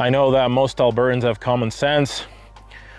I know that most Albertans have common sense.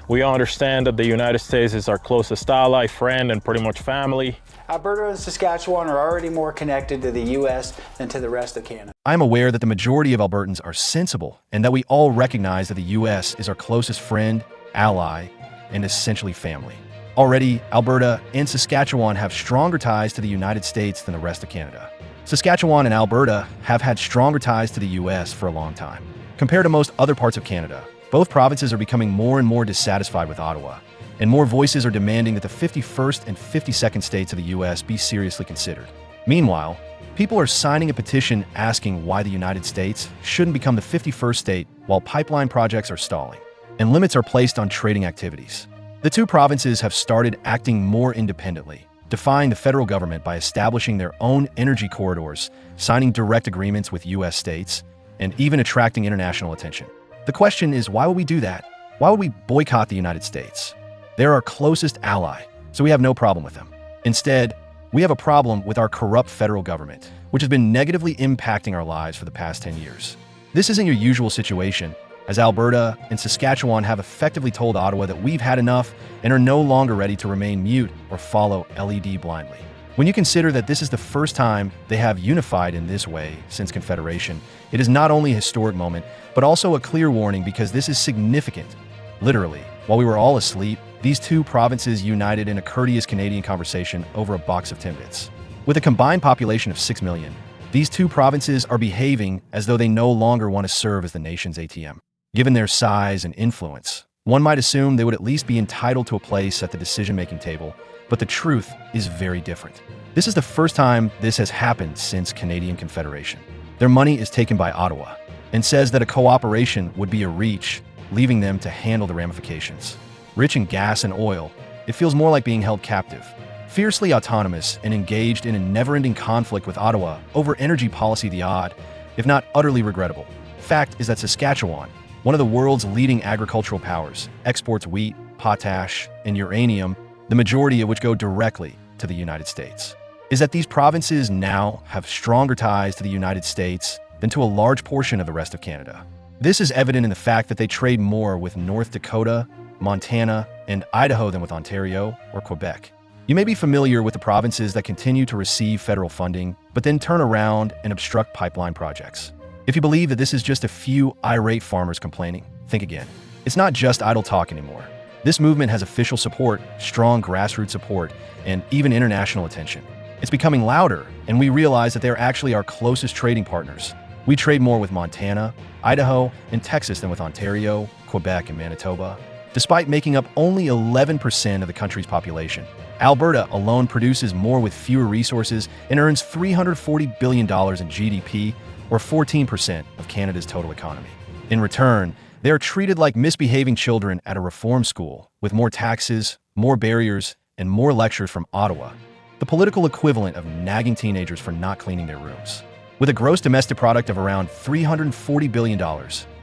We understand that the United States is our closest ally, friend, and pretty much family. Alberta and Saskatchewan are already more connected to the U.S. than to the rest of Canada. I'm aware that the majority of Albertans are sensible and that we all recognize that the U.S. is our closest friend, ally, and essentially family. Already, Alberta and Saskatchewan have stronger ties to the United States than the rest of Canada. Saskatchewan and Alberta have had stronger ties to the U.S. for a long time. Compared to most other parts of Canada, both provinces are becoming more and more dissatisfied with Ottawa, and more voices are demanding that the 51st and 52nd states of the U.S. be seriously considered. Meanwhile, people are signing a petition asking why the United States shouldn't become the 51st state while pipeline projects are stalling, and limits are placed on trading activities. The two provinces have started acting more independently, defying the federal government by establishing their own energy corridors, signing direct agreements with U.S. states, and even attracting international attention. The question is, why would we do that? Why would we boycott the United States? They're our closest ally, so we have no problem with them. Instead, we have a problem with our corrupt federal government, which has been negatively impacting our lives for the past 10 years. This isn't your usual situation, as Alberta and Saskatchewan have effectively told Ottawa that we've had enough and are no longer ready to remain mute or follow LED blindly. When you consider that this is the first time they have unified in this way since Confederation, it is not only a historic moment, but also a clear warning because this is significant. Literally, while we were all asleep, these two provinces united in a courteous Canadian conversation over a box of Timbits. With a combined population of 6 million, these two provinces are behaving as though they no longer want to serve as the nation's ATM. Given their size and influence, one might assume they would at least be entitled to a place at the decision-making table, but the truth is very different. This is the first time this has happened since Canadian Confederation. Their money is taken by Ottawa and says that a cooperation would be a reach, leaving them to handle the ramifications. Rich in gas and oil, it feels more like being held captive. Fiercely autonomous and engaged in a never-ending conflict with Ottawa over energy policy, the odd, if not utterly regrettable fact is that Saskatchewan, one of the world's leading agricultural powers, exports wheat, potash, and uranium, the majority of which go directly to the United States. Is that these provinces now have stronger ties to the United States than to a large portion of the rest of Canada. This is evident in the fact that they trade more with North Dakota, Montana, and Idaho than with Ontario or Quebec. You may be familiar with the provinces that continue to receive federal funding, but then turn around and obstruct pipeline projects. If you believe that this is just a few irate farmers complaining, think again. It's not just idle talk anymore. This movement has official support, strong grassroots support, and even international attention. It's becoming louder, and we realize that they're actually our closest trading partners. We trade more with Montana, Idaho, and Texas than with Ontario, Quebec, and Manitoba. Despite making up only 11% of the country's population, Alberta alone produces more with fewer resources and earns $340 billion in GDP, or 14% of Canada's total economy. In return, they are treated like misbehaving children at a reform school, with more taxes, more barriers, and more lectures from Ottawa, the political equivalent of nagging teenagers for not cleaning their rooms. With a gross domestic product of around $340 billion,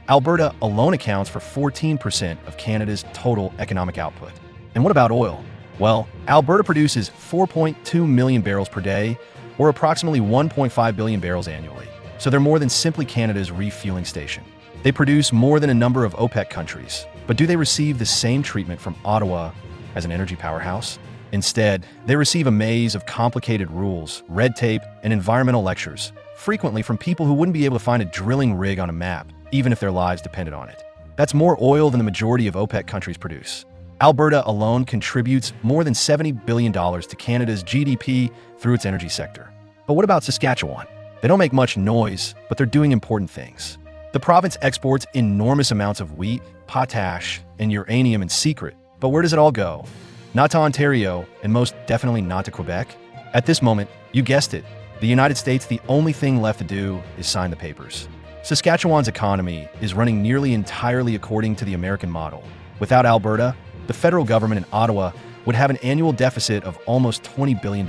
Alberta alone accounts for 14% of Canada's total economic output. And what about oil? Well, Alberta produces 4.2 million barrels per day, or approximately 1.5 billion barrels annually. So they're more than simply Canada's refueling station. They produce more than a number of OPEC countries, but do they receive the same treatment from Ottawa as an energy powerhouse? Instead, they receive a maze of complicated rules, red tape, and environmental lectures, frequently from people who wouldn't be able to find a drilling rig on a map, even if their lives depended on it. That's more oil than the majority of OPEC countries produce. Alberta alone contributes more than $70 billion to Canada's GDP through its energy sector. But what about Saskatchewan? They don't make much noise, but they're doing important things. The province exports enormous amounts of wheat, potash, and uranium in secret. But where does it all go? Not to Ontario, and most definitely not to Quebec. At this moment, you guessed it, the United States, the only thing left to do is sign the papers. Saskatchewan's economy is running nearly entirely according to the American model. Without Alberta, the federal government in Ottawa would have an annual deficit of almost $20 billion.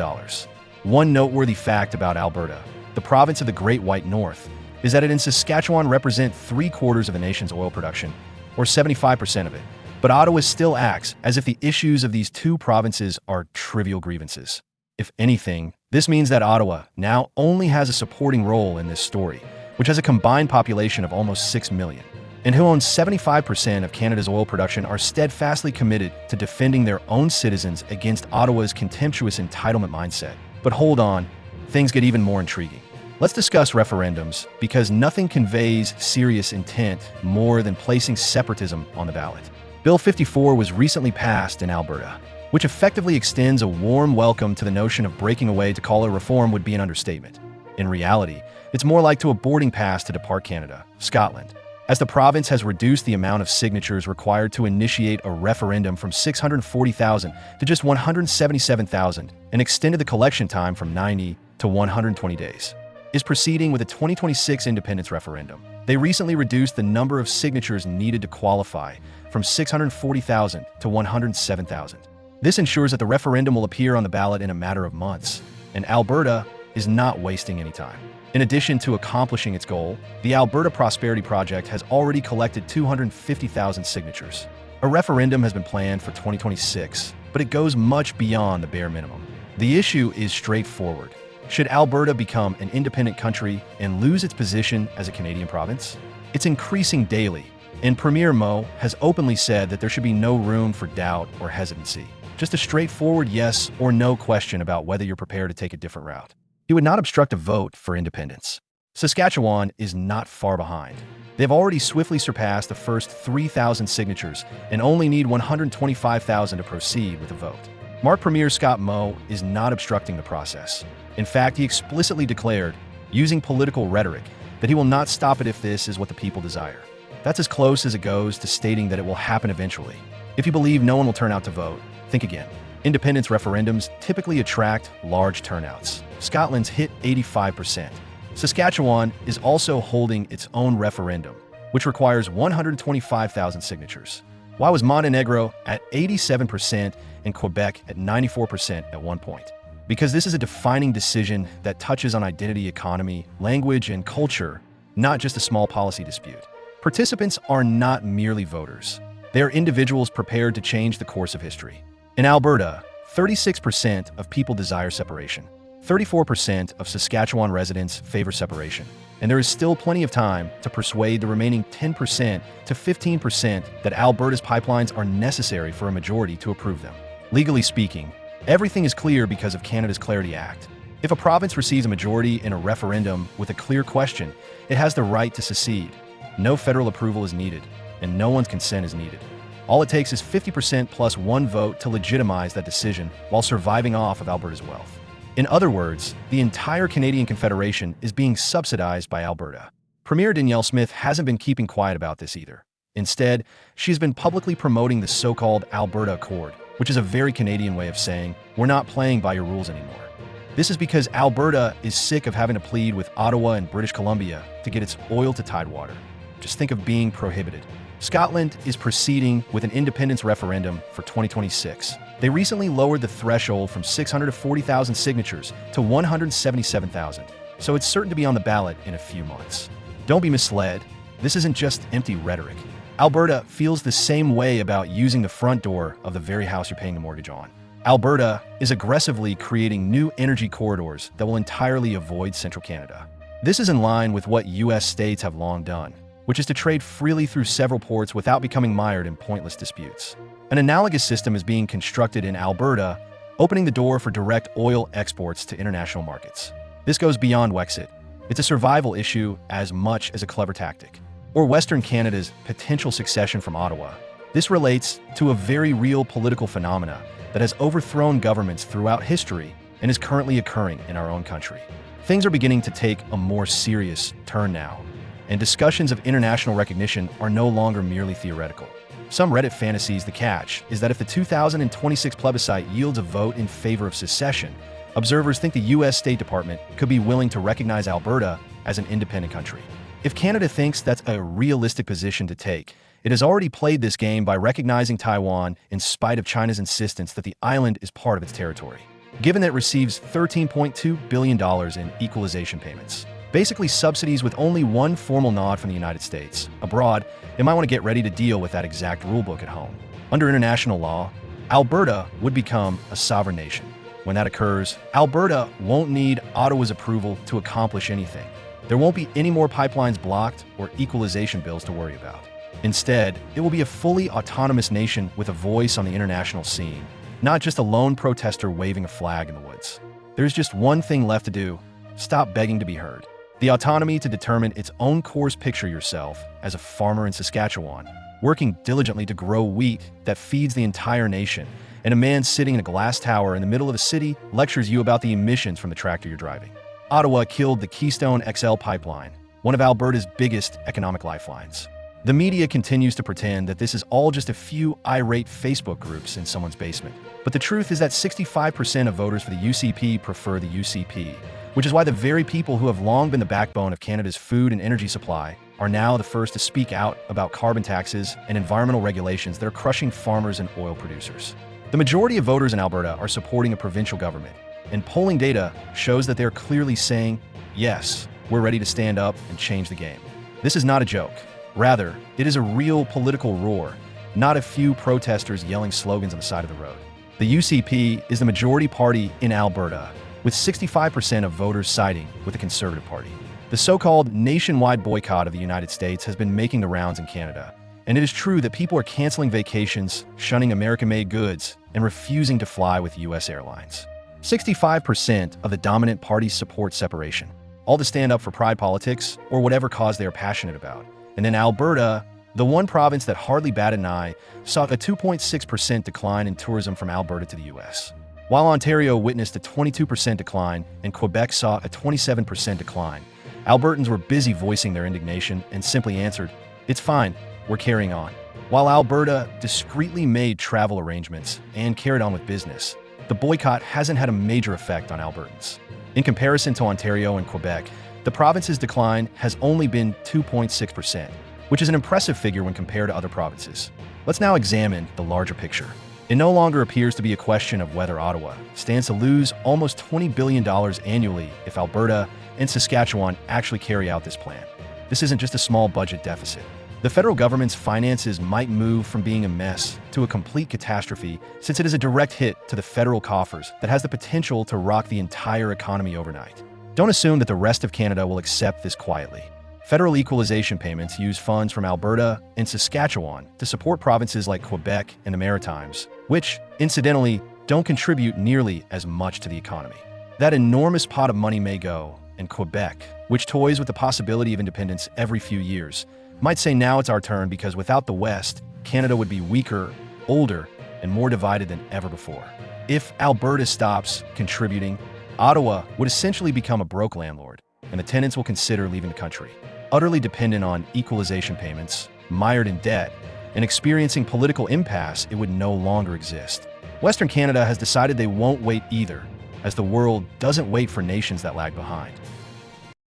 One noteworthy fact about Alberta, the province of the Great White North, is that it and Saskatchewan represent 3/4 of the nation's oil production, or 75% of it. But Ottawa still acts as if the issues of these two provinces are trivial grievances. If anything, this means that Ottawa now only has a supporting role in this story, which has a combined population of almost 6 million. and who owns 75% of Canada's oil production, are steadfastly committed to defending their own citizens against Ottawa's contemptuous entitlement mindset. But hold on, things get even more intriguing. Let's discuss referendums, because nothing conveys serious intent more than placing separatism on the ballot. Bill 54 was recently passed in Alberta, which effectively extends a warm welcome to the notion of breaking away. To call it reform would be an understatement. In reality, it's more like to a boarding pass to depart Canada, Scotland, as the province has reduced the amount of signatures required to initiate a referendum from 640,000 to just 177,000 and extended the collection time from 90 to 120 days. Is proceeding with a 2026 independence referendum. They recently reduced the number of signatures needed to qualify from 640,000 to 107,000. This ensures that the referendum will appear on the ballot in a matter of months, and Alberta is not wasting any time. In addition to accomplishing its goal, the Alberta Prosperity Project has already collected 250,000 signatures. A referendum has been planned for 2026, but it goes much beyond the bare minimum. The issue is straightforward. Should Alberta become an independent country and lose its position as a Canadian province? It's increasing daily, and Premier Moe has openly said that there should be no room for doubt or hesitancy. Just a straightforward yes or no question about whether you're prepared to take a different route. He would not obstruct a vote for independence. Saskatchewan is not far behind. They've already swiftly surpassed the first 3,000 signatures and only need 125,000 to proceed with the vote. Mark Premier Scott Moe is not obstructing the process. In fact, he explicitly declared, using political rhetoric, that he will not stop it if this is what the people desire. That's as close as it goes to stating that it will happen eventually. If you believe no one will turn out to vote, think again. Independence referendums typically attract large turnouts. Scotland's hit 85%. Saskatchewan is also holding its own referendum, which requires 125,000 signatures. Why was Montenegro at 87% and Quebec at 94% at one point? Because this is a defining decision that touches on identity, economy, language, and culture, not just a small policy dispute. Participants are not merely voters. They are individuals prepared to change the course of history. In Alberta, 36% of people desire separation. 34% of Saskatchewan residents favor separation. And there is still plenty of time to persuade the remaining 10% to 15% that Alberta's pipelines are necessary for a majority to approve them. Legally speaking, everything is clear because of Canada's Clarity Act. If a province receives a majority in a referendum with a clear question, it has the right to secede. No federal approval is needed, and no one's consent is needed. All it takes is 50% plus one vote to legitimize that decision while surviving off of Alberta's wealth. In other words, the entire Canadian Confederation is being subsidized by Alberta. Premier Danielle Smith hasn't been keeping quiet about this either. Instead, she's been publicly promoting the so-called Alberta Accord, which is a very Canadian way of saying, we're not playing by your rules anymore. This is because Alberta is sick of having to plead with Ottawa and British Columbia to get its oil to tidewater. Just think of being prohibited. Scotland is proceeding with an independence referendum for 2026. They recently lowered the threshold from 640,000 signatures to 177,000, so it's certain to be on the ballot in a few months. Don't be misled. This isn't just empty rhetoric. Alberta feels the same way about using the front door of the very house you're paying the mortgage on. Alberta is aggressively creating new energy corridors that will entirely avoid central Canada. This is in line with what U.S. states have long done, which is to trade freely through several ports without becoming mired in pointless disputes. An analogous system is being constructed in Alberta, opening the door for direct oil exports to international markets. This goes beyond Wexit. It's a survival issue as much as a clever tactic. Or Western Canada's potential succession from Ottawa. This relates to a very real political phenomena that has overthrown governments throughout history and is currently occurring in our own country. Things are beginning to take a more serious turn now, and discussions of international recognition are no longer merely theoretical. Some Reddit fantasies the catch is that if the 2026 plebiscite yields a vote in favor of secession, observers think the U.S. State Department could be willing to recognize Alberta as an independent country. If Canada thinks that's a realistic position to take, it has already played this game by recognizing Taiwan in spite of China's insistence that the island is part of its territory, given that it receives $13.2 billion in equalization payments. Basically subsidies with only one formal nod from the United States. Abroad, it might want to get ready to deal with that exact rulebook at home. Under international law, Alberta would become a sovereign nation. When that occurs, Alberta won't need Ottawa's approval to accomplish anything. There won't be any more pipelines blocked or equalization bills to worry about. Instead, it will be a fully autonomous nation with a voice on the international scene, not just a lone protester waving a flag in the woods. There's just one thing left to do: stop begging to be heard. The autonomy to determine its own course. Picture yourself as a farmer in Saskatchewan, working diligently to grow wheat that feeds the entire nation, and a man sitting in a glass tower in the middle of a city lectures you about the emissions from the tractor you're driving. Ottawa killed the Keystone XL pipeline, one of Alberta's biggest economic lifelines. The media continues to pretend that this is all just a few irate Facebook groups in someone's basement. But the truth is that 65% of voters for the UCP prefer the UCP, which is why the very people who have long been the backbone of Canada's food and energy supply are now the first to speak out about carbon taxes and environmental regulations that are crushing farmers and oil producers. The majority of voters in Alberta are supporting a provincial government, and polling data shows that they're clearly saying, yes, we're ready to stand up and change the game. This is not a joke. Rather, it is a real political roar, not a few protesters yelling slogans on the side of the road. The UCP is the majority party in Alberta, with 65% of voters siding with the Conservative Party. The so-called nationwide boycott of the United States has been making the rounds in Canada, and it is true that people are canceling vacations, shunning American-made goods, and refusing to fly with U.S. airlines. 65% of the dominant parties support separation, all to stand up for pride politics or whatever cause they are passionate about. And then Alberta, the one province that hardly batted an eye, saw a 2.6% decline in tourism from Alberta to the U.S. While Ontario witnessed a 22% decline and Quebec saw a 27% decline, Albertans were busy voicing their indignation and simply answered, "It's fine, we're carrying on." While Alberta discreetly made travel arrangements and carried on with business, the boycott hasn't had a major effect on Albertans. In comparison to Ontario and Quebec, the province's decline has only been 2.6%, which is an impressive figure when compared to other provinces. Let's now examine the larger picture. It no longer appears to be a question of whether Ottawa stands to lose almost $20 billion annually if Alberta and Saskatchewan actually carry out this plan. This isn't just a small budget deficit. The federal government's finances might move from being a mess to a complete catastrophe, since it is a direct hit to the federal coffers that has the potential to rock the entire economy overnight. Don't assume that the rest of Canada will accept this quietly. Federal equalization payments use funds from Alberta and Saskatchewan to support provinces like Quebec and the Maritimes, which, incidentally, don't contribute nearly as much to the economy. That enormous pot of money may go, and Quebec, which toys with the possibility of independence every few years, might say now it's our turn because without the West, Canada would be weaker, older, and more divided than ever before. If Alberta stops contributing, Ottawa would essentially become a broke landlord, and the tenants will consider leaving the country. Utterly dependent on equalization payments, mired in debt, and experiencing political impasse, it would no longer exist. Western Canada has decided they won't wait either, as the world doesn't wait for nations that lag behind.